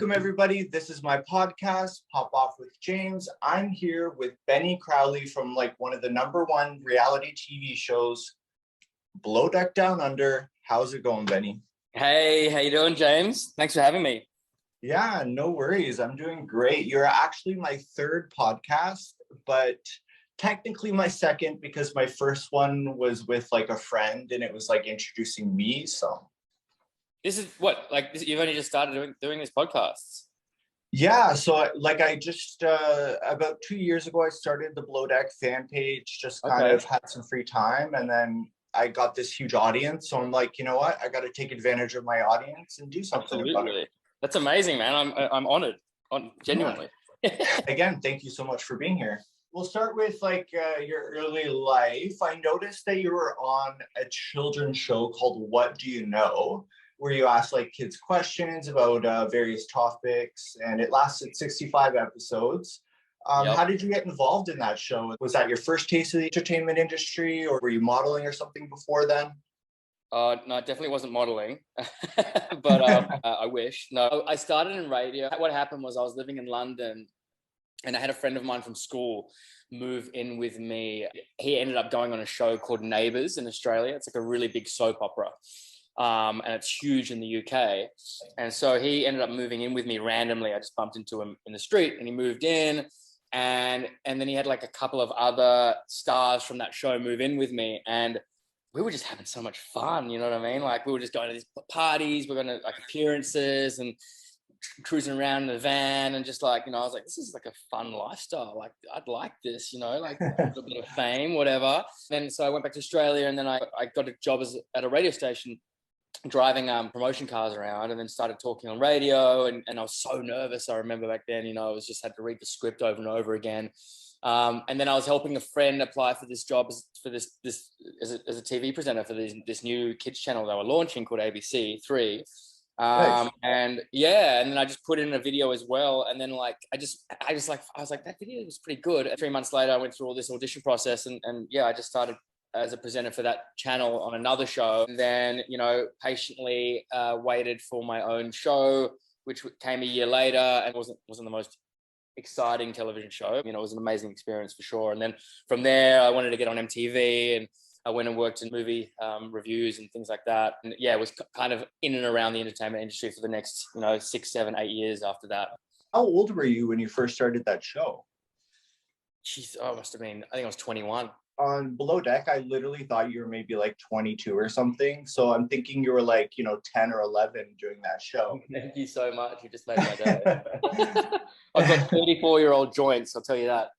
Welcome, everybody. This is my podcast, Pop Off with James. I'm here with Benny Crawley from one of the #1 reality TV shows, Below Deck Down Under. How's it going, Benny? Hey, how you doing, James? Thanks for having me. Yeah, no worries. I'm doing great. You're actually my third podcast, but technically my second because my first one was with a friend and it was introducing me. So This is you've only just started doing these podcasts. yeah, so I just about 2 years ago I started the Below Deck fan page, just kind of had some free time, and then I got this huge audience. So I'm like, you know what? I got to take advantage of my audience and do something about it. That's amazing, man. I'm honored, genuinely. Yeah. Again, thank you so much for being here. We'll start with your early life. I noticed that you were on a children's show called What Do You Know, where you asked kids questions about various topics, and it lasted 65 episodes. Yep. How did you get involved in that show? Was that your first taste of the entertainment industry, or were you modeling or something before then? No, it definitely wasn't modeling, but I wish. No, I started in radio. What happened was I was living in London, and I had a friend of mine from school move in with me. He ended up going on a show called Neighbours in Australia. It's a really big soap opera. And it's huge in the UK. And so he ended up moving in with me randomly. I just bumped into him in the street and he moved in. And then he had a couple of other stars from that show move in with me. And we were just having so much fun, you know what I mean? We were just going to these parties, we were going to appearances and cruising around in the van and just I was like, this is a fun lifestyle. I'd like this, a little bit of fame, whatever. Then so I went back to Australia, and then I got a job at a radio station driving promotion cars around, and then started talking on radio, and I was so nervous. I remember back then, I was just had to read the script over and over again. And then I was helping a friend apply for this job as a TV presenter for this new kids channel they were launching called ABC3. Nice. And then I just put in a video as well. And then I was like, that video was pretty good. And 3 months later, I went through all this audition process, and I just started as a presenter for that channel on another show. And then, patiently waited for my own show, which came a year later, and wasn't the most exciting television show. It was an amazing experience for sure. And then from there, I wanted to get on MTV, and I went and worked in movie reviews and things like that. And it was kind of in and around the entertainment industry for the next, 6, 7, 8 years after that. How old were you when you first started that show? Jeez, I think I was 21. On Below Deck, I literally thought you were maybe 22 or something. So I'm thinking you were 10 or 11 during that show. Thank you so much. You just made my day. I've got 34-year-old joints, I'll tell you that.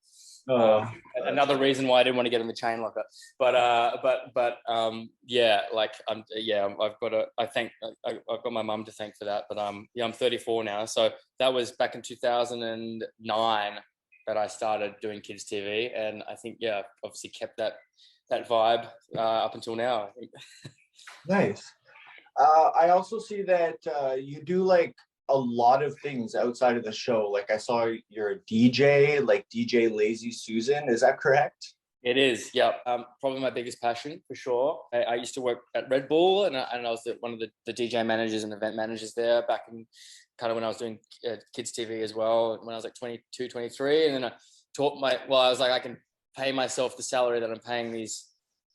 Another reason why I didn't want to get in the chain locker. I've got my mum to thank for that. But I'm 34 now. So that was back in 2009. that I started doing kids TV, and I think obviously kept that vibe up until now. I think. Nice. I also see that you do a lot of things outside of the show. I saw you're a DJ, DJ Lazy Susan. Is that correct? It is, yeah. Probably my biggest passion for sure. I used to work at Red Bull, and I was one of the DJ managers and event managers there back in kind of when I was doing kids TV as well, when I was 22, 23. And then I I was I can pay myself the salary that I'm paying these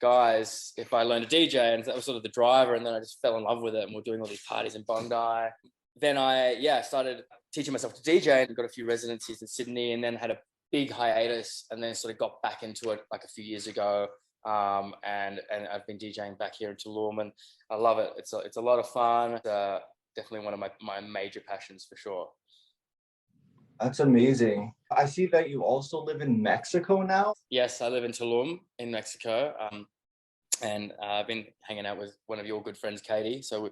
guys if I learn to DJ. And that was sort of the driver. And then I just fell in love with it, and we're doing all these parties in Bondi. Then I started teaching myself to DJ and got a few residencies in Sydney, and then had a big hiatus, and then sort of got back into it a few years ago. And I've been DJing back here in Tulum, and I love it. It's a lot of fun. Definitely one of my major passions for sure. That's amazing. I see that you also live in Mexico now. Yes, I live in Tulum in Mexico. And I've been hanging out with one of your good friends, Katie. So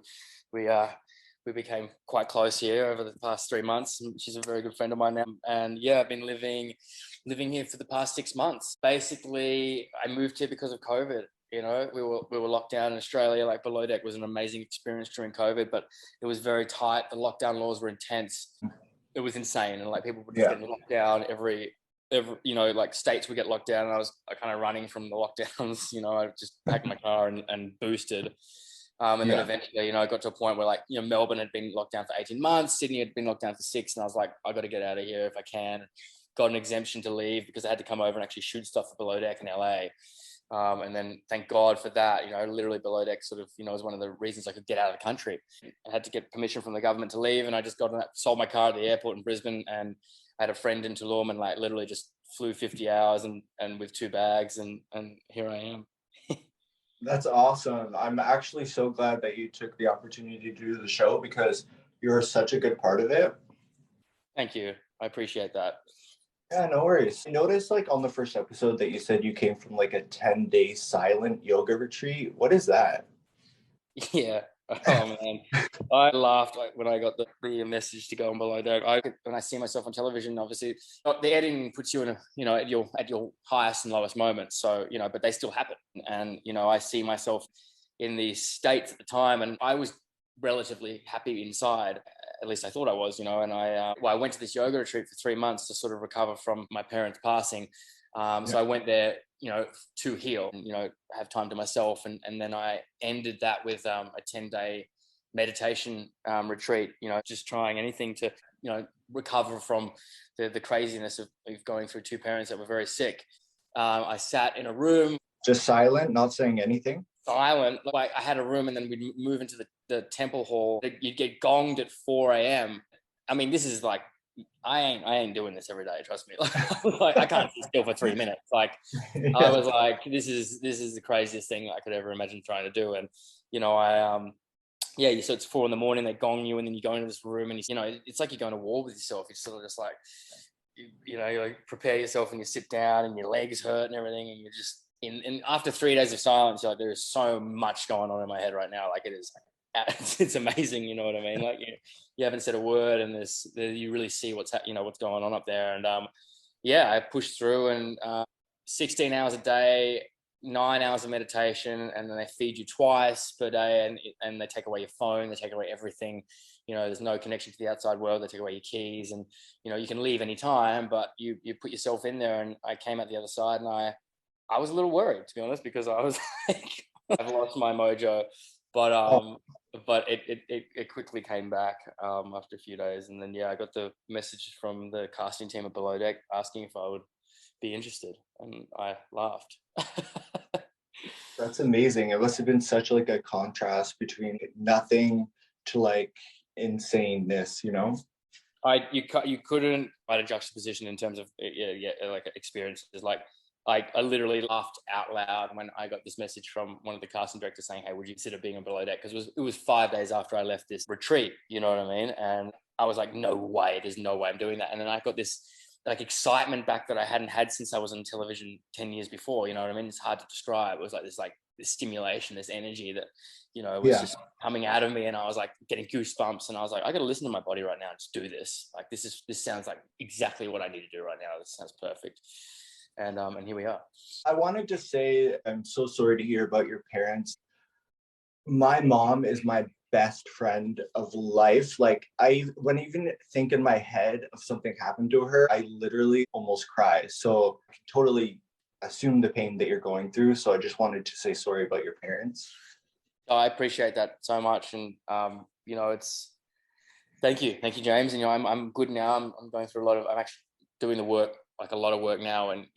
we became quite close here over the past 3 months. She's a very good friend of mine now. And I've been living here for the past 6 months. Basically, I moved here because of COVID. We were locked down in Australia. Below Deck was an amazing experience during COVID, but it was very tight. The lockdown laws were intense. It was insane. And people would just get locked down every states would get locked down, and I was kind of running from the lockdowns. I just packed my car and boosted. And then eventually, I got to a point where, like, Melbourne had been locked down for 18 months, Sydney had been locked down for 6, and I was like, I got to get out of here if I can. Got an exemption to leave because I had to come over and actually shoot stuff for Below Deck in LA. And then thank God for that, literally Below Deck sort of, was one of the reasons I could get out of the country. I had to get permission from the government to leave, and I just sold my car at the airport in Brisbane, and I had a friend in Tulum, and like literally just flew 50 hours and with 2 bags, and here I am. That's awesome. I'm actually so glad that you took the opportunity to do the show because you're such a good part of it. Thank you. I appreciate that. Yeah, no worries. I noticed like on the first episode that you said you came from like a 10-day silent yoga retreat. What is that? Yeah. Oh man, I laughed like when I got the message to go on Below Deck. When I see myself on television, obviously the editing puts you in a, at your highest and lowest moments. So, but they still happen. And, I see myself in these states at the time, and I was relatively happy inside. At least I thought I was, and I went to this yoga retreat for 3 months to sort of recover from my parents passing. So I went there, to heal and, have time to myself. And then I ended that with a 10-day meditation retreat, just trying anything to, recover from the craziness of going through 2 parents that were very sick. I sat in a room. Just silent, not saying anything? Silent. Like I had a room, and then we'd move into the temple hall. You'd get gonged at 4 a.m. I mean, this is like, I ain't doing this every day. Trust me. Like I can't sit still for 3 minutes. Like I was like, this is the craziest thing I could ever imagine trying to do. And so it's 4 a.m. They gong you, and then you go into this room, and it's like you're going to war with yourself. It's sort of just like, you like prepare yourself, and you sit down, and your legs hurt and everything, and you're just and after 3 days of silence, you're like, there is so much going on in my head right now. Like it is. It's amazing, you know what I mean? Like you haven't said a word, and you really see what's going on up there. And I pushed through, and 16 hours a day, 9 hours of meditation, and then they feed you twice per day, and they take away your phone, they take away everything. There's no connection to the outside world. They take away your keys, and you can leave anytime, but you put yourself in there. And I came out the other side, and I was a little worried, to be honest, because I was like, I've lost my mojo. But it quickly came back after a few days. And then, I got the message from the casting team at Below Deck asking if I would be interested. And I laughed. That's amazing. It must have been such like a contrast between nothing to like insaneness, You couldn't write a juxtaposition in terms of like experiences. Like I literally laughed out loud when I got this message from one of the casting directors saying, hey, would you consider being on Below Deck? Because it was 5 days after I left this retreat, you know what I mean? And I was like, no way, there's no way I'm doing that. And then I got this like excitement back that I hadn't had since I was on television 10 years before, you know what I mean? It's hard to describe. It was like this stimulation, this energy that, was just coming out of me. And I was like getting goosebumps, and I was like, I got to listen to my body right now and just do this. Like, this sounds like exactly what I need to do right now. This sounds perfect. And here we are. I wanted to say, I'm so sorry to hear about your parents. My mom is my best friend of life. Like when I even think in my head of something happened to her, I literally almost cry. So I can totally assume the pain that you're going through. So I just wanted to say sorry about your parents. I appreciate that so much. And, thank you, James. And, I'm good now. I'm going through I'm actually doing the work, like a lot of work now. And,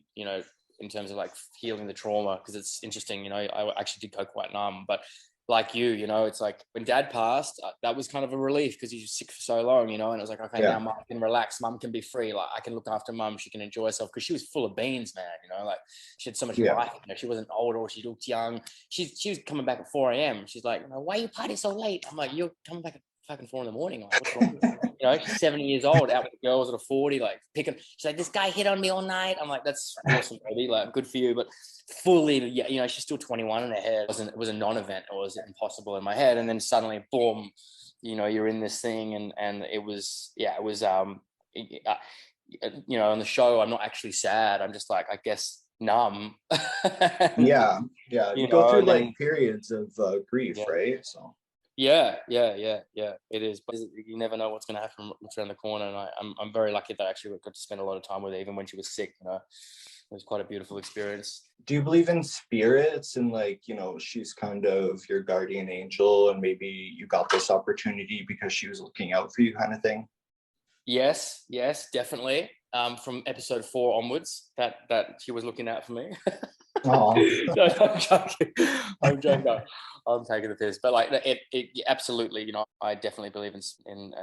in terms of like healing the trauma, because it's interesting, I actually did go quite numb, but like it's like when Dad passed, that was kind of a relief because he was sick for so long, and it was like, okay, now Mum can relax, Mum can be free, like I can look after Mum, she can enjoy herself, because she was full of beans, man, like she had so much life, she wasn't old or she looked young. She was coming back at 4 a.m. She's like, why are you partying so late? I'm like, you're coming back at fucking 4 a.m. Like, what's wrong with you? She's 70 years old, out with the girls that are 40, like picking. She's like, this guy hit on me all night. I'm like, that's awesome, baby. Like, good for you. But fully, she's still 21 in her head. It was a non-event. It was impossible in my head. And then suddenly, boom, you're in this thing, and it was, on the show, I'm not actually sad. I'm just like, I guess, numb. You go through like periods of grief, right? So. Yeah, it is. But you never know what's going to happen, what's around the corner. And I'm very lucky that I actually got to spend a lot of time with her, even when she was sick. was quite a beautiful experience. Do you believe in spirits and like, she's kind of your guardian angel and maybe you got this opportunity because she was looking out for you kind of thing? Yes, definitely. From episode 4 onwards, that she was looking out for me. Oh, No, I'm joking. I'm joking. I'm taking the piss, but like it absolutely. I definitely believe in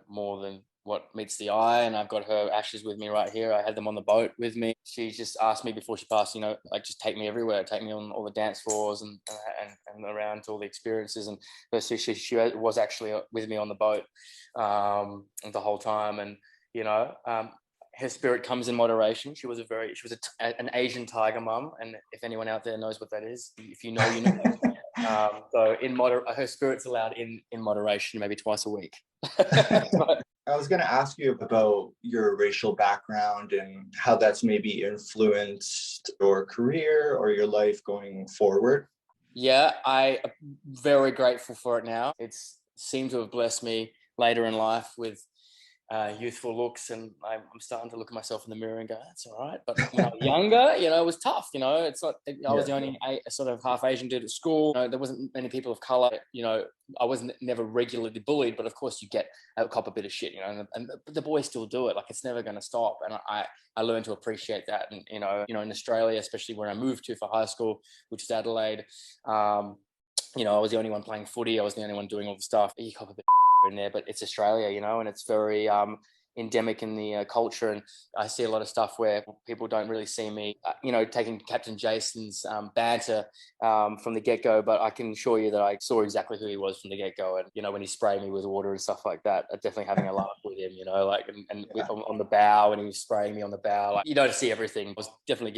more than what meets the eye. And I've got her ashes with me right here. I had them on the boat with me. She just asked me before she passed, like just take me everywhere, take me on all the dance floors and around to all the experiences. And so she was actually with me on the boat the whole time, and her spirit comes in moderation. She was an Asian tiger mum, and if anyone out there knows what that is, if you know, you know. So her spirit's allowed in moderation, maybe twice a week. I was going to ask you about your racial background and how that's maybe influenced your career or your life going forward. Yeah, I'm very grateful for it now. It's seemed to have blessed me later in life with youthful looks, and I'm starting to look at myself in the mirror and go, that's all right. But when I was younger, it was tough. It's not. I was the only sort of half Asian dude at school. There wasn't many people of color. I wasn't never regularly bullied, but of course you get a cop a bit of shit. And the boys still do it. Like it's never going to stop. And I learned to appreciate that. And in Australia, especially where I moved to for high school, which is Adelaide. I was the only one playing footy. I was the only one doing all the stuff. You cop a bit in there, but it's Australia, and it's very endemic in the culture. And I see a lot of stuff where people don't really see me, taking Captain Jason's banter from the get-go, but I can assure you that I saw exactly who he was from the get-go. And, when he sprayed me with water and stuff like that, definitely having a laugh with him, on the bow, when he was spraying me on the bow, like, you don't see everything. I was definitely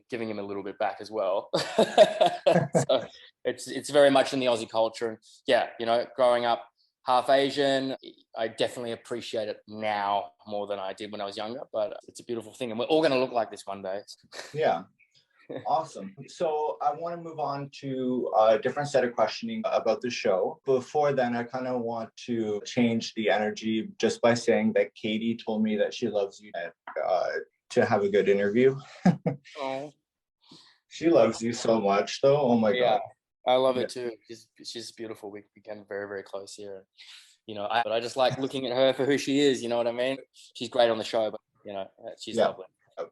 giving him a little bit back as well. So it's very much in the Aussie culture. And growing up half Asian, I definitely appreciate it now more than I did when I was younger, but it's a beautiful thing. And we're all going to look like this one day. Yeah. Awesome. So I want to move on to a different set of questioning about the show. Before then, I kind of want to change the energy just by saying that Katie told me that she loves you to have a good interview. Oh. She loves you so much, though. Oh my God. I love it too. She's beautiful. We became very, very close here. But I just like looking at her for who she is. You know what I mean? She's great on the show, but she's lovely.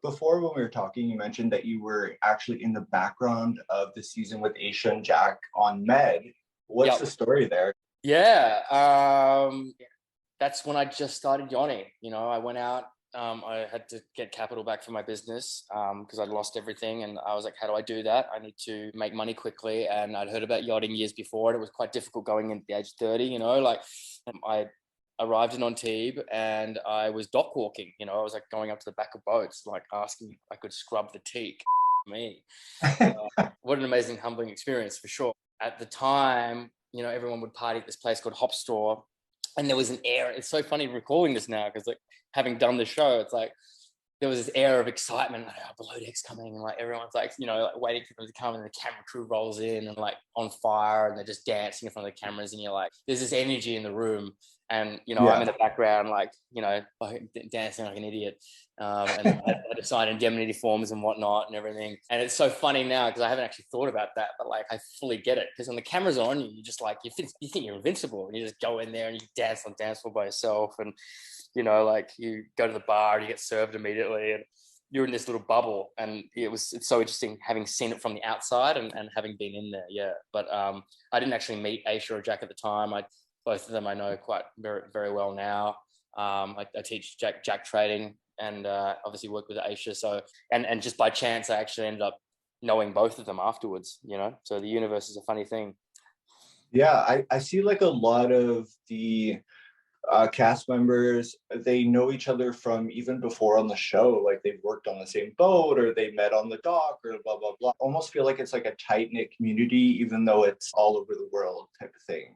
Before, when we were talking, you mentioned that you were actually in the background of the season with Aisha and Jack on Med. What's the story there? Yeah, that's when I just started yachting. I went out. I had to get capital back for my business because I'd lost everything, and I was like, how do I do that? I need to make money quickly. And I'd heard about yachting years before, and it was quite difficult going in at the age of 30, I arrived in Antibes and I was dock walking. I was like going up to the back of boats, like asking if I could scrub the teak. Me. What an amazing, humbling experience for sure. At the time, everyone would party at this place called Hop Store. And there was an air. It's so funny recalling this now because, like, having done the show, it's like there was this air of excitement. Like, below deck's coming, and like everyone's like, waiting for them to come, and the camera crew rolls in and like on fire, and they're just dancing in front of the cameras, and you're like, there's this energy in the room, and I'm in the background, like dancing like an idiot, and I had to sign indemnity forms and whatnot and everything. And it's so funny now because I haven't actually thought about that, but like I fully get it because when the camera's on you, just like you think you're invincible, and you just go in there and you dance on dance floor by yourself, and like you go to the bar and you get served immediately, and you're in this little bubble. And it's so interesting having seen it from the outside and having been in there. Yeah, but I didn't actually meet Aisha or Jack at the time. Both of them I know quite very, very well now. I teach Jack trading and obviously work with Aisha. So and just by chance I actually ended up knowing both of them afterwards. So the universe is a funny thing. Yeah, I see like a lot of the cast members, they know each other from even before on the show. Like they've worked on the same boat or they met on the dock or blah, blah, blah. Almost feel like it's like a tight-knit community, even though it's all over the world type of thing.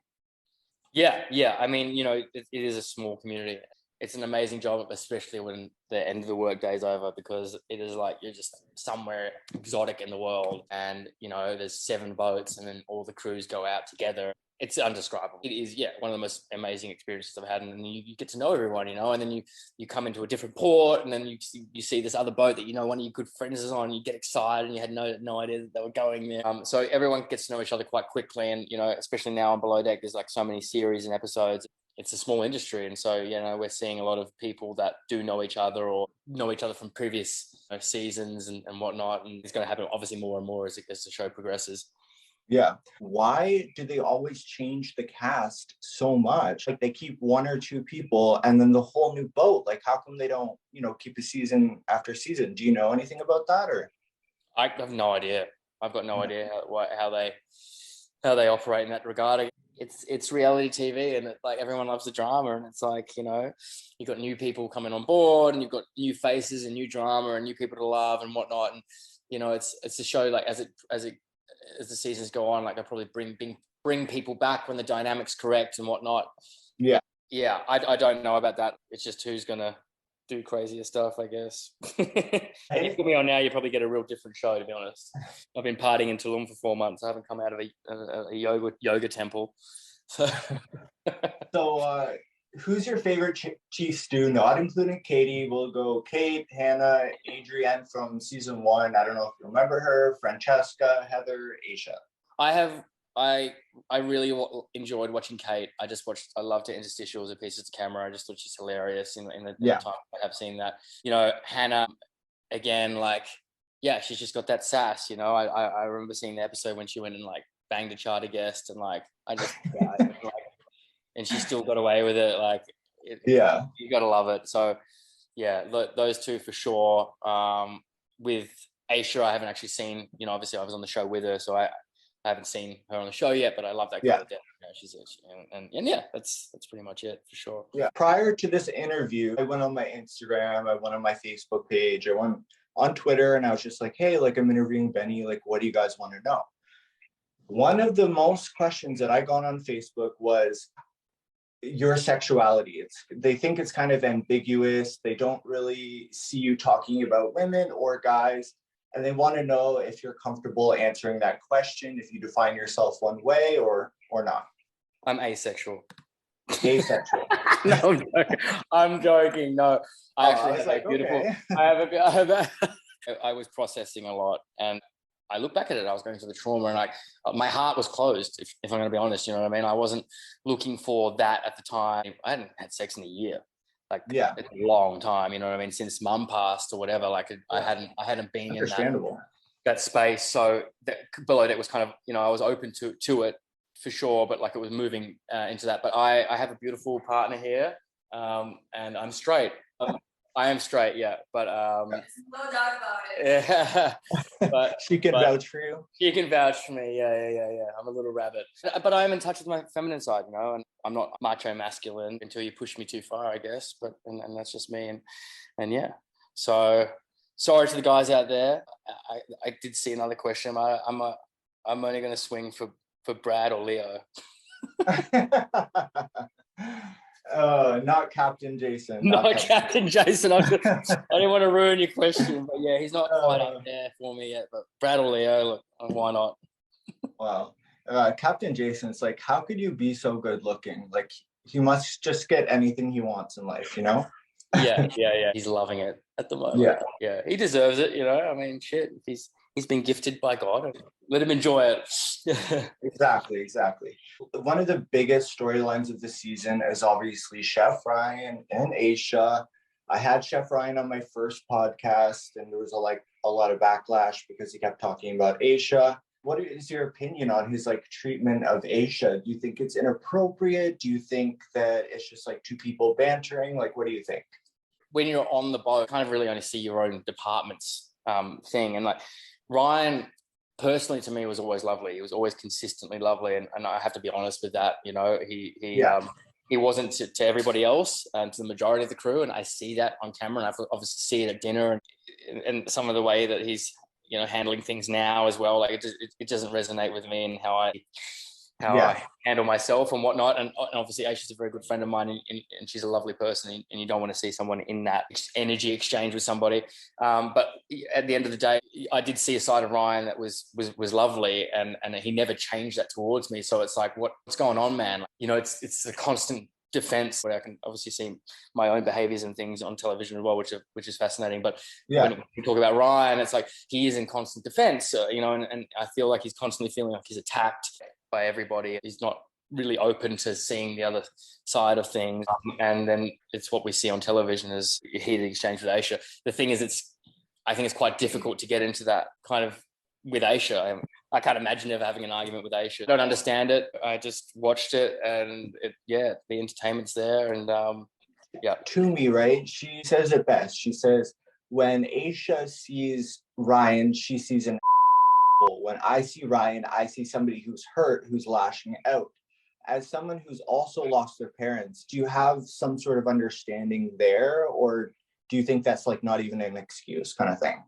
Yeah. I mean, it is a small community. it's an amazing job, especially when the end of the workday is over, because it is like you're just somewhere exotic in the world, and there's 7 boats, and then all the crews go out together. It's undescribable. It is, one of the most amazing experiences I've had, and then you get to know everyone, and then you come into a different port, and then you see this other boat that one of your good friends is on. You get excited, and you had no idea that they were going there. So everyone gets to know each other quite quickly, and especially now on Below Deck, there's like so many series and episodes. It's a small industry, and so we're seeing a lot of people that do know each other or know each other from previous seasons and whatnot, and it's going to happen obviously more and more as the show progresses. Yeah. Why do they always change the cast so much? Like, they keep 1 or 2 people and then the whole new boat. Like, how come they don't keep a season after season? Do you know anything about that? Or I have no idea. I've got no idea how they operate in that regard. It's reality TV, and like everyone loves the drama, and it's like you've got new people coming on board, and you've got new faces and new drama and new people to love and whatnot, and it's a show like as the seasons go on, like they'll probably bring people back when the dynamic's correct and whatnot. Yeah, I don't know about that. It's just who's gonna do crazier stuff, I guess. If you put me on now, you probably get a real different show, to be honest. I've been partying in Tulum for 4 months. I haven't come out of a yoga temple. So, who's your favorite chief stew? Not including Katie. We'll go Kate, Hannah, Adrienne from season 1. I don't know if you remember her. Francesca, Heather, Aisha. I really enjoyed watching Kate. I loved her interstitials and pieces of camera. I just thought she's hilarious in the time I have seen that. Hannah, again, she's just got that sass. I remember seeing the episode when she went and like banged a charter guest, and and she still got away with it. You got to love it. So those 2 for sure. With Aisha, I haven't actually seen. Obviously I was on the show with her, so I haven't seen her on the show yet, but I love that girl to death. That's pretty much it for sure. Yeah. Prior to this interview, I went on my Instagram, I went on my Facebook page, I went on Twitter, and I was just like, hey, I'm interviewing Benny. What do you guys want to know? One of the most questions that I got on Facebook was your sexuality. They think it's kind of ambiguous. They don't really see you talking about women or guys. And they want to know if you're comfortable answering that question, if you define yourself one way or not. I'm asexual. Asexual. No, I'm joking. No, I actually have a beautiful. Okay. I was processing a lot, and I look back at it. I was going through the trauma, and my heart was closed. If I'm going to be honest, you know what I mean. I wasn't looking for that at the time. I hadn't had sex in a year. It's a long time, you know what I mean, since mum passed or whatever. I hadn't been in that space. So Below Deck was kind of, I was open to it for sure, but it was moving into that. But I have a beautiful partner here, and I'm straight. I am straight, yeah, but no doubt about it. Yeah, but she can vouch for you. She can vouch for me. Yeah. I'm a little rabbit, but I am in touch with my feminine side, and I'm not macho masculine until you push me too far, I guess. But and that's just me, and yeah. So sorry to the guys out there. I did see another question. I'm only going to swing for Brad or Leo. Not Captain Jason. Not Captain Jason. I didn't want to ruin your question, but yeah, he's not quite up there for me yet. But Brad or Leo, look, why not? Wow. Captain Jason, it's how could you be so good looking? He must just get anything he wants in life, Yeah. He's loving it at the moment. Yeah. He deserves it, I mean, shit. He's been gifted by God. Let him enjoy it. Exactly. One of the biggest storylines of the season is obviously Chef Ryan and Aisha. I had Chef Ryan on my first podcast, and there was a lot of backlash because he kept talking about Aisha. What is your opinion on his treatment of Aisha? Do you think it's inappropriate? Do you think that it's just 2 people bantering? What do you think? When you're on the boat, you kind of really only see your own department's thing. And Ryan, personally, to me, was always lovely. He was always consistently lovely, and I have to be honest with that. He wasn't to everybody else and to the majority of the crew, and I see that on camera, and I obviously see it at dinner, and some of the way that he's handling things now as well. It doesn't resonate with me and how I how I handle myself and whatnot. And obviously Aisha's a very good friend of mine, and she's a lovely person, and you don't want to see someone in that energy exchange with somebody. But at the end of the day, I did see a side of Ryan that was lovely, and he never changed that towards me. So it's like, what's going on, man? You know, it's a constant defense where I can obviously see my own behaviors and things on television as well, which is fascinating. But when we talk about Ryan, it's like he is in constant defense, you know, and I feel like he's constantly feeling like he's attacked by everybody. He's not really open to seeing the other side of things. And then it's what we see on television is heated exchange with Aisha. The thing is, I think it's quite difficult to get into that kind of with Aisha. I can't imagine ever having an argument with Aisha. I don't understand it. I just watched it, and the entertainment's there. And To me, right, she says it best. She says, when Aisha sees Ryan, she sees an when I see Ryan, I see somebody who's hurt, who's lashing out. As someone who's also lost their parents, do you have some sort of understanding there, or do you think that's like not even an excuse kind of thing?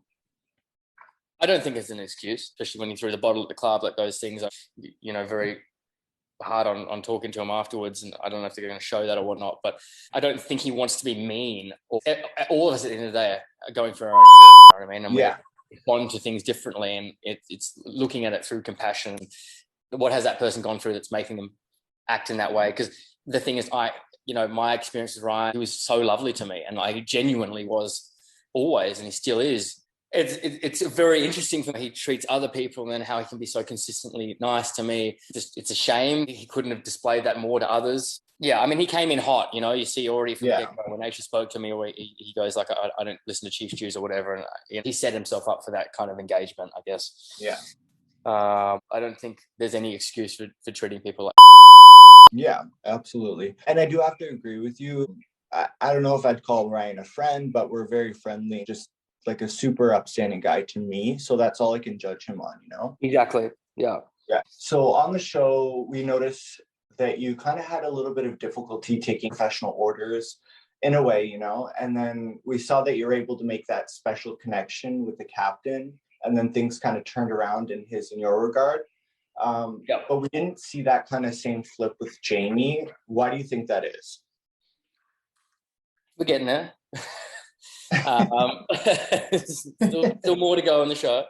I don't think it's an excuse, especially when you threw the bottle at the club. Like those things are, you know, very hard on talking to him afterwards, and I don't know if they're going to show that or whatnot, but I don't think he wants to be mean. All of us at the end of the day are going for our own shit, you know what I mean? And we respond to things differently, and it's looking at it through compassion. What has that person gone through that's making them act in that way? Because the thing is, my experience with Ryan, he was so lovely to me, and I genuinely was always, and he still is. It's very interesting for how he treats other people, and then how he can be so consistently nice to me. It's a shame he couldn't have displayed that more to others. Yeah, I mean, he came in hot, you know, you see already from the get-go when Aisha spoke to me, or he goes like, I don't listen to Chief Stews or whatever. And he set himself up for that kind of engagement, I guess. Yeah. I don't think there's any excuse for treating people like. Yeah, absolutely. And I do have to agree with you. I don't know if I'd call Ryan a friend, but we're very friendly, just like a super upstanding guy to me. So that's all I can judge him on, you know? Exactly. Yeah. Yeah. So on the show, we noticed that you kind of had a little bit of difficulty taking professional orders in a way, you know, and then we saw that you're able to make that special connection with the captain, and then things kind of turned around in your regard. But we didn't see that kind of same flip with Jamie. Why do you think that is? We're getting there. Still more to go on the show.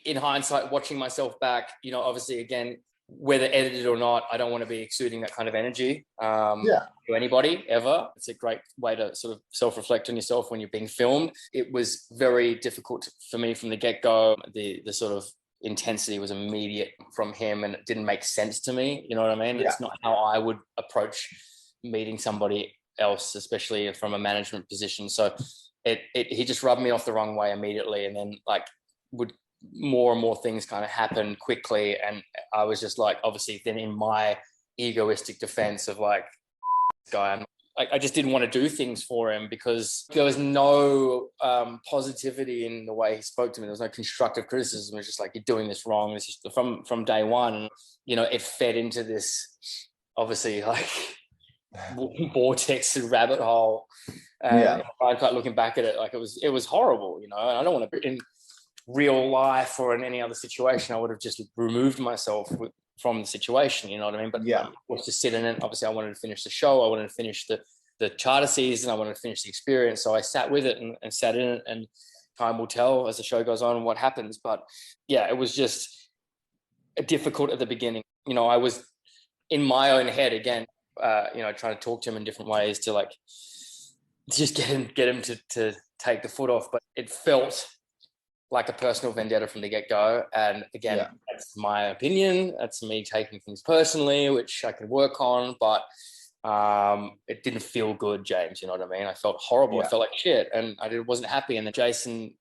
In hindsight, watching myself back, you know, obviously, again, whether edited or not, I don't want to be exuding that kind of energy to anybody ever. It's a great way to sort of self-reflect on yourself when you're being filmed. It was very difficult for me from the get-go. The sort of intensity was immediate from him, and it didn't make sense to me. You know what I mean? It's not how I would approach meeting somebody else, especially from a management position. So he just rubbed me off the wrong way immediately, and then like would more and more things kind of happen quickly, and I was just like, obviously then in my egoistic defense of like, guy, I just didn't want to do things for him because there was no positivity in the way he spoke to me. There was no constructive criticism. It was just like, you're doing this wrong. This is from day one. And, you know, it fed into this obviously like vortex and rabbit hole. I start looking back at it, like it was horrible, you know. And I don't want to, in real life or in any other situation, I would have just removed myself from the situation, you know what I mean? But was to sit in it. Obviously, I wanted to finish the show. I wanted to finish the charter season. I wanted to finish the experience. So I sat with it and sat in it, and time will tell as the show goes on what happens. But yeah, it was just difficult at the beginning. You know, I was in my own head again, you know, trying to talk to him in different ways to like just get him to take the foot off. But it felt like a personal vendetta from the get-go. And again, that's my opinion. That's me taking things personally, which I can work on, but it didn't feel good, James. You know what I mean? I felt horrible. I felt like shit, and I wasn't happy. And then Jason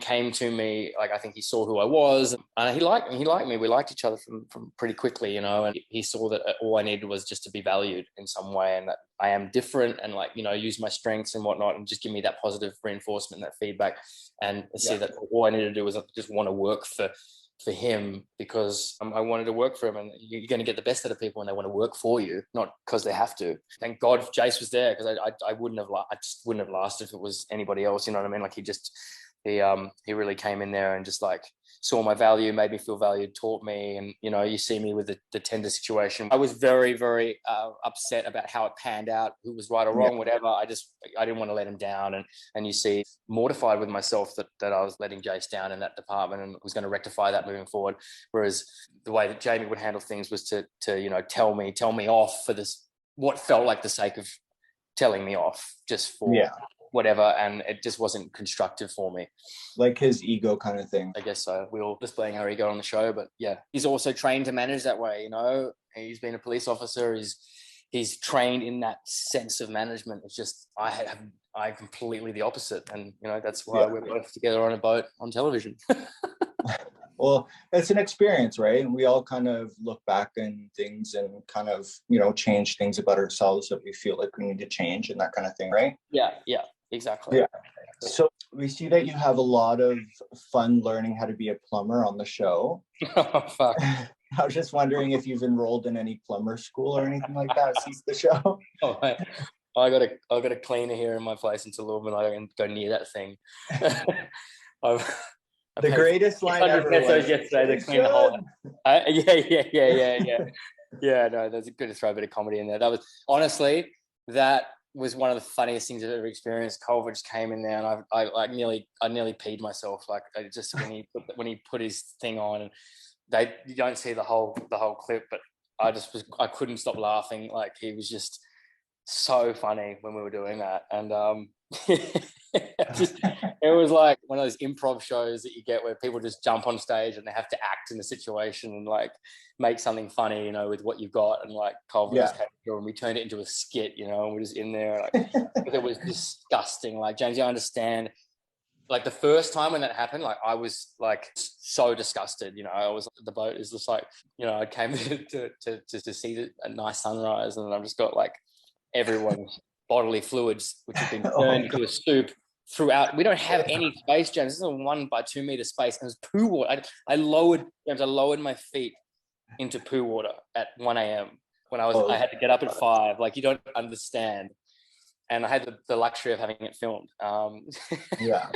came to me, like, I think he saw who I was, and he liked me. We liked each other from pretty quickly, you know, and he saw that all I needed was just to be valued in some way, and that I am different, and like, you know, use my strengths and whatnot, and just give me that positive reinforcement, that feedback, and see that all I needed to do was just want to work for him, because I wanted to work for him. And you're going to get the best out of people when they want to work for you, not because they have to. Thank God Jace was there, because I just wouldn't have lasted if it was anybody else, you know what I mean? Like, he really came in there and just like saw my value, made me feel valued, taught me. And, you know, you see me with the tender situation. I was very, very upset about how it panned out, who was right or wrong, whatever. I didn't want to let him down. And you see, mortified with myself that I was letting Jace down in that department and was going to rectify that moving forward. Whereas the way that Jamie would handle things was to you know, tell me off for this, what felt like the sake of telling me off just for whatever, and it just wasn't constructive for me. Like his ego kind of thing. I guess so. We're all displaying our ego on the show, but yeah, he's also trained to manage that way. You know, he's been a police officer. He's trained in that sense of management. It's just I completely the opposite, and you know that's why we're both together on a boat on television. Well, it's an experience, right? And we all kind of look back in things and kind of, you know, change things about ourselves that we feel like we need to change and that kind of thing, right? Yeah, exactly. Yeah. So we see that you have a lot of fun learning how to be a plumber on the show. Oh, fuck. I was just wondering if you've enrolled in any plumber school or anything like that since the show. Oh, I got a cleaner here in my place in Tulum, and I don't go near that thing. The greatest line ever. Yesterday to clean the whole. Yeah. No, that's good to throw a bit of comedy in there. That was honestly, that was one of the funniest things I've ever experienced. Culver just came in there, and I nearly peed myself. Like I just when he put his thing on, and you don't see the whole clip, but I couldn't stop laughing. Like he was just so funny when we were doing that, and it was like one of those improv shows that you get where people just jump on stage and they have to act in a situation and like make something funny, you know, with what you've got. And like Culver just came through and we turned it into a skit, you know, and we're just in there like it was disgusting. Like, James, you understand, like the first time when that happened, like I was like so disgusted, you know. I was, the boat is just like, you know, I came to see a nice sunrise, and I've just got like everyone's bodily fluids which have been turned into a soup throughout. We don't have any space, James. This is a 1 by 2 meter space, and there's poo water. I lowered my feet into poo water at 1 a.m. when I had to get up at 5. Like, you don't understand. And I had the luxury of having it filmed. Yeah.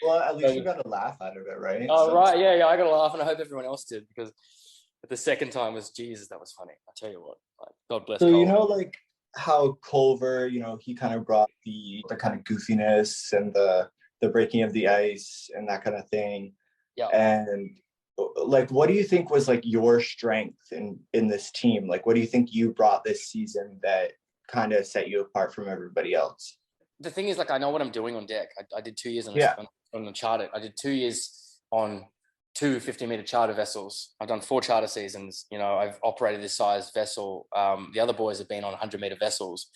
Well, at least you got a laugh out of it, right? Oh, so, right. Yeah. I got a laugh, and I hope everyone else did, because the second time was, Jesus, that was funny. I tell you what, like, God bless. So, Culver. You know, like how Culver, you know, he kind of brought the kind of goofiness and the breaking of the ice and that kind of thing. Yeah. And like, what do you think was like your strength in this team? Like, what do you think you brought this season that kind of set you apart from everybody else? The thing is, like, I know what I'm doing on deck. I did 2 years on the charter. I did 2 years on 2 50-meter charter vessels. I've done 4 charter seasons. You know, I've operated this size vessel. The other boys have been on 100-meter vessels.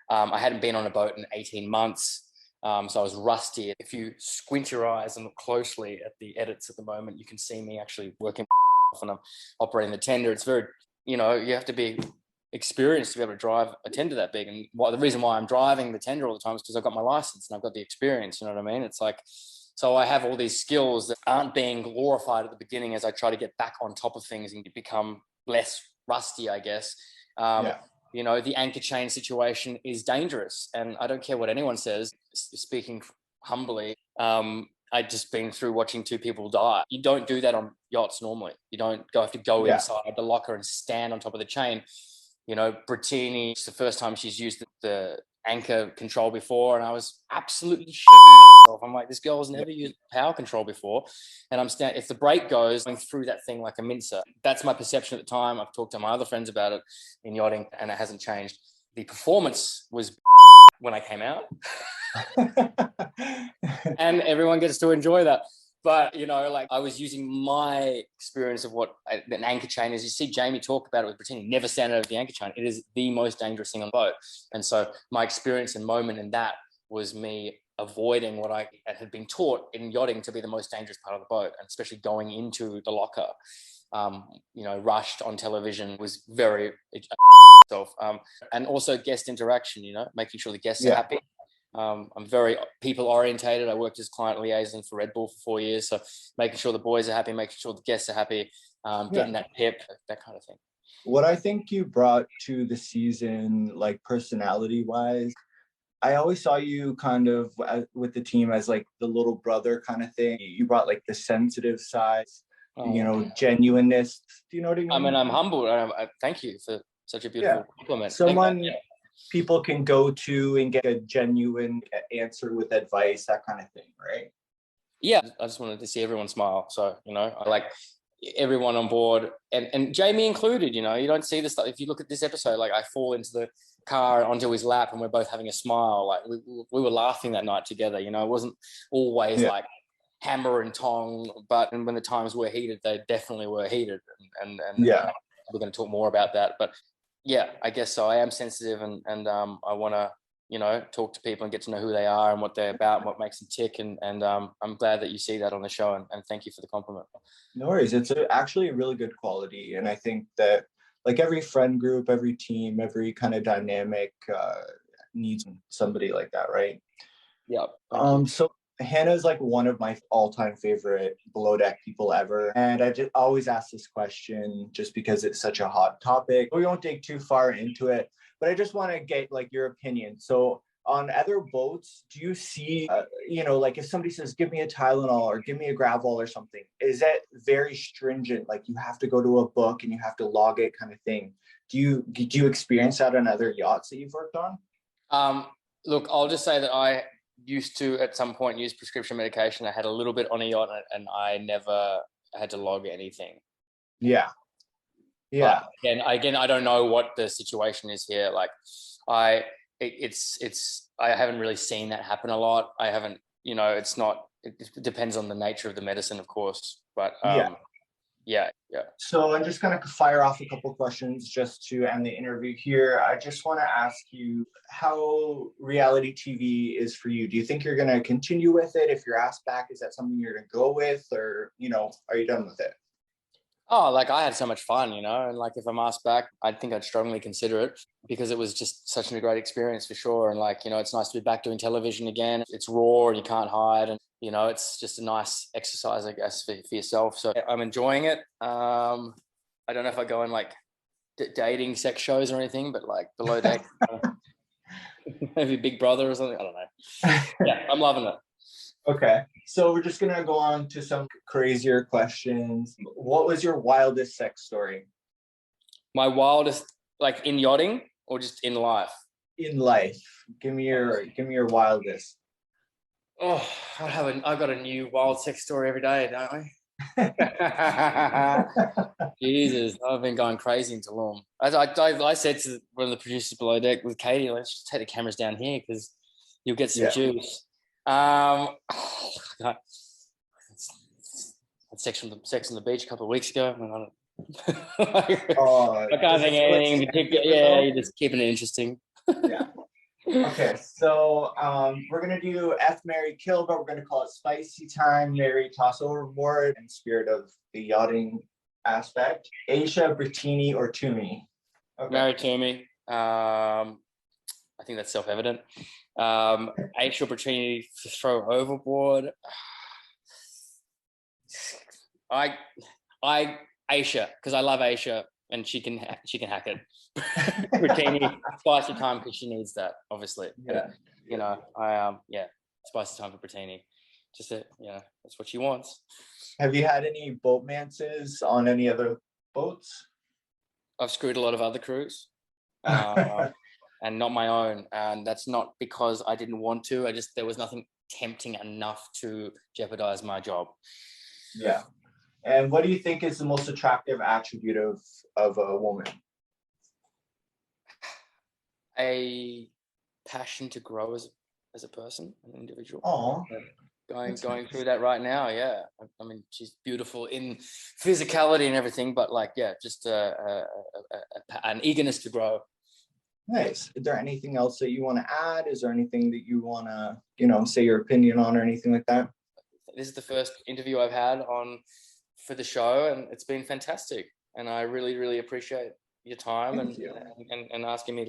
I hadn't been on a boat in 18 months, so I was rusty. If you squint your eyes and look closely at the edits at the moment, you can see me actually working and I'm operating the tender. It's very, you know, you have to be experienced to be able to drive a tender that big. And the reason why I'm driving the tender all the time is because I've got my license and I've got the experience. You know what I mean? It's like, so I have all these skills that aren't being glorified at the beginning as I try to get back on top of things and become less rusty, I guess. You know, the anchor chain situation is dangerous, and I don't care what anyone says. Speaking humbly, I'd just been through watching 2 people die. You don't do that on yachts normally. You don't have to go inside the locker and stand on top of the chain. You know, Brittini, it's the first time she's used the anchor control before, and I was absolutely shitting myself. I'm like, this girl's never used power control before, and I'm standing. If the brake goes, going through that thing like a mincer. That's my perception at the time. I've talked to my other friends about it in yachting, and it hasn't changed. The performance was when I came out, and everyone gets to enjoy that. But, you know, like, I was using my experience of what an anchor chain is. You see Jamie talk about it with Brittini, never stand over the anchor chain. It is the most dangerous thing on the boat. And so my experience and moment in that was me avoiding what I had been taught in yachting to be the most dangerous part of the boat, and especially going into the locker, you know, rushed on television was very and also guest interaction, you know, making sure the guests are happy. I'm very people orientated. I worked as client liaison for Red Bull for 4 years. So making sure the boys are happy, making sure the guests are happy, getting that pip, that kind of thing. What I think you brought to the season, like personality wise, I always saw you kind of with the team as like the little brother kind of thing. You brought like the sensitive side, genuineness. Do you know what I mean? I mean, I'm humbled. I thank you for such a beautiful compliment. Someone people can go to and get a genuine answer with advice, that kind of thing, right? Yeah, I just wanted to see everyone smile. So, I like everyone on board and Jamie included. You don't see this stuff. If you look at this episode, like I fall into the car onto his lap and we're both having a smile. Like we were laughing that night together. It wasn't always like hammer and tong, but when the times were heated, they definitely were heated. And we're going to talk more about that. But yeah, I guess so. I am sensitive and I want to talk to people and get to know who they are and what they're about and what makes them tick. And I'm glad that you see that on the show and thank you for the compliment. No worries. It's actually a really good quality. And I think that like every friend group, every team, every kind of dynamic needs somebody like that, right? Yeah. So Hannah is like one of my all-time favorite below deck people ever. And I just always ask this question just because it's such a hot topic. We won't dig too far into it, but I just want to get like your opinion. So on other boats, do you see, like if somebody says, give me a Tylenol or give me a Gravol or something, is that very stringent? Like you have to go to a book and you have to log it kind of thing. Do you experience that on other yachts that you've worked on? Look, I'll just say that I used to at some point use prescription medication. I had a little bit on a yacht and I never had to log anything. Yeah. But again, I don't know what the situation is here. Like I haven't really seen that happen a lot. I haven't, it depends on the nature of the medicine, of course, but yeah. So I'm just going to fire off a couple of questions just to end the interview here. I just want to ask you how reality TV is for you. Do you think you're going to continue with it? If you're asked back, is that something you're going to go with, or, are you done with it? Oh, like I had so much fun, and like if I'm asked back, I think I'd strongly consider it because it was just such a great experience for sure. And like, it's nice to be back doing television again. It's raw and you can't hide. And, it's just a nice exercise, I guess, for yourself. So I'm enjoying it. I don't know if I go in like dating sex shows or anything, but like below deck, maybe Big Brother or something. I don't know. Yeah, I'm loving it. Okay, so we're just gonna go on to some crazier questions. What was your wildest sex story? My wildest, like in yachting or just in life? In life. Give me your wildest. Oh, I've got a new wild sex story every day, don't I? Jesus, I've been going crazy in Tulum. I said to one of the producers below deck with Katie, let's just take the cameras down here because you'll get some juice. Sex on the beach a couple of weeks ago. I can't think of anything in particular. Yeah, you're just keeping it interesting. Yeah. Okay, so we're gonna do F, marry, kill, but we're gonna call it spicy time. Marry, toss overboard, in spirit of the yachting aspect. Aisha, Brittini, or Toomey? Okay. Marry Toomey. I think that's self-evident. Aisha, Brittini to throw overboard. I Aisha, because I love Aisha and she can hack it. Brittini, spicy time because she needs that, obviously. Yeah. Spicy time for Brittini. Just that's what she wants. Have you had any boatmances on any other boats? I've screwed a lot of other crews, and not my own. And that's not because I didn't want to. There was nothing tempting enough to jeopardize my job. Yeah. And what do you think is the most attractive attribute of a woman? A passion to grow as a person, an individual. Oh, going through that right now. Yeah, I mean, she's beautiful in physicality and everything, but just an eagerness to grow. Nice. Is there anything else that you want to add? Is there anything that you want to, say your opinion on or anything like that? This is the first interview I've had for the show, and it's been fantastic. And I really, really appreciate your time and asking me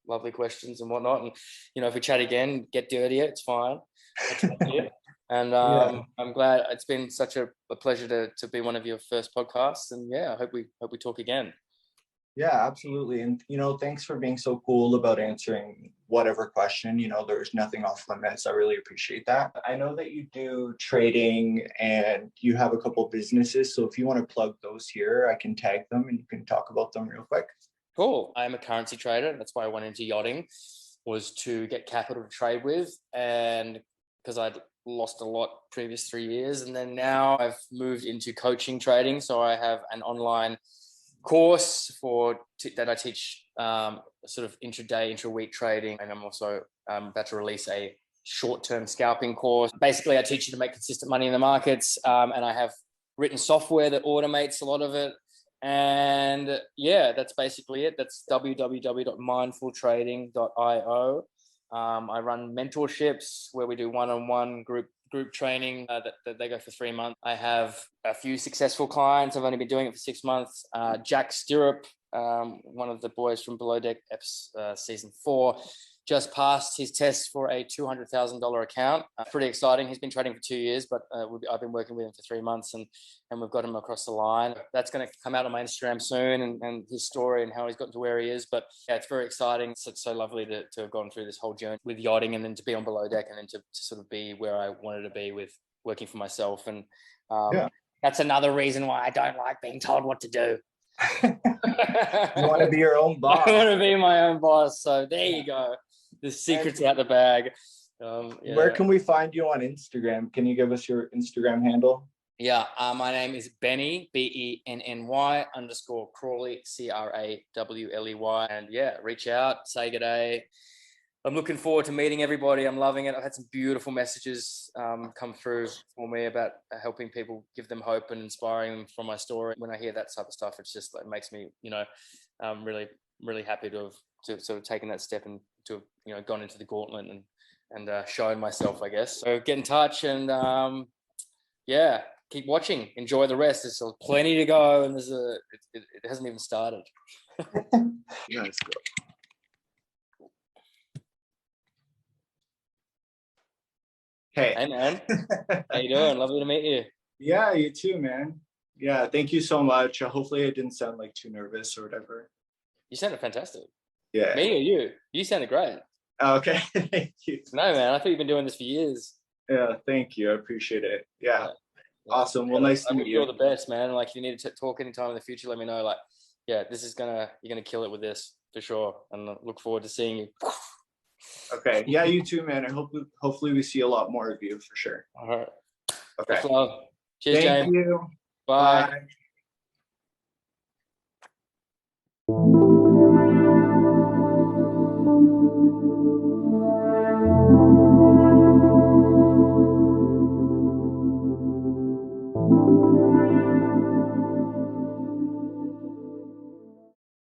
lovely questions and whatnot. And if we chat again, get dirtier, it's fine. And I'm glad it's been such a pleasure to be one of your first podcasts. And I hope we talk again. Yeah, absolutely. And, thanks for being so cool about answering whatever question. There's nothing off limits. I really appreciate that. I know that you do trading and you have a couple businesses. So if you want to plug those here, I can tag them and you can talk about them real quick. Cool. I'm a currency trader. That's why I went into yachting, was to get capital to trade with. And because I'd lost a lot previous 3 years. And then now I've moved into coaching trading. So I have an online course that I teach sort of intraday, intra-week trading, and I'm also about to release a short-term scalping course. Basically, I teach you to make consistent money in the markets, and I have written software that automates a lot of it. And yeah, that's basically it. That's www.mindfultrading.io. I run mentorships where we do one-on-one group training that they go for 3 months. I have a few successful clients. I've only been doing it for 6 months. Jack Stirrup, one of the boys from Below Deck season 4, just passed his test for a $200,000 account. Pretty exciting. He's been trading for 2 years, but I've been working with him for 3 months, and we've got him across the line. That's going to come out on my Instagram soon, and his story and how he's gotten to where he is. But yeah, it's very exciting. It's so lovely to have gone through this whole journey with yachting, and then to be on Below Deck, and then to sort of be where I wanted to be with working for myself. And that's another reason why I don't like being told what to do. You want to be your own boss. I want to be my own boss. So there you go. The secret's out the bag. Where can we find you on Instagram? Can you give us your Instagram handle? Yeah, my name is Benny, BENNY _Crawley, CRAWLEY. And yeah, reach out, say good day. I'm looking forward to meeting everybody. I'm loving it. I've had some beautiful messages come through for me about helping people, give them hope and inspiring them from my story. When I hear that type of stuff, it's just like makes me, really, really happy to have sort of taken that step and to have, gone into the gauntlet and shown myself, I guess. So get in touch and keep watching. Enjoy the rest. There's still plenty to go, and it hasn't even started. Nice. Hey man, how you doing? Lovely to meet you. Yeah, you too, man. Yeah, thank you so much. Hopefully I didn't sound like too nervous or whatever. You sounded fantastic. Yeah. Me or you? You sounded great. Okay, thank you. No, man, I thought you've been doing this for years. Yeah, thank you. I appreciate it. Yeah. Awesome. Well, nice to meet you. You're the best, man. Like, if you need to talk anytime in the future, let me know. Like, yeah, you're gonna kill it with this for sure. And I look forward to seeing you. Okay. Yeah, you too, man. I hopefully we see a lot more of you for sure. All right. Okay. Cheers, Thank James. you. Bye. Bye.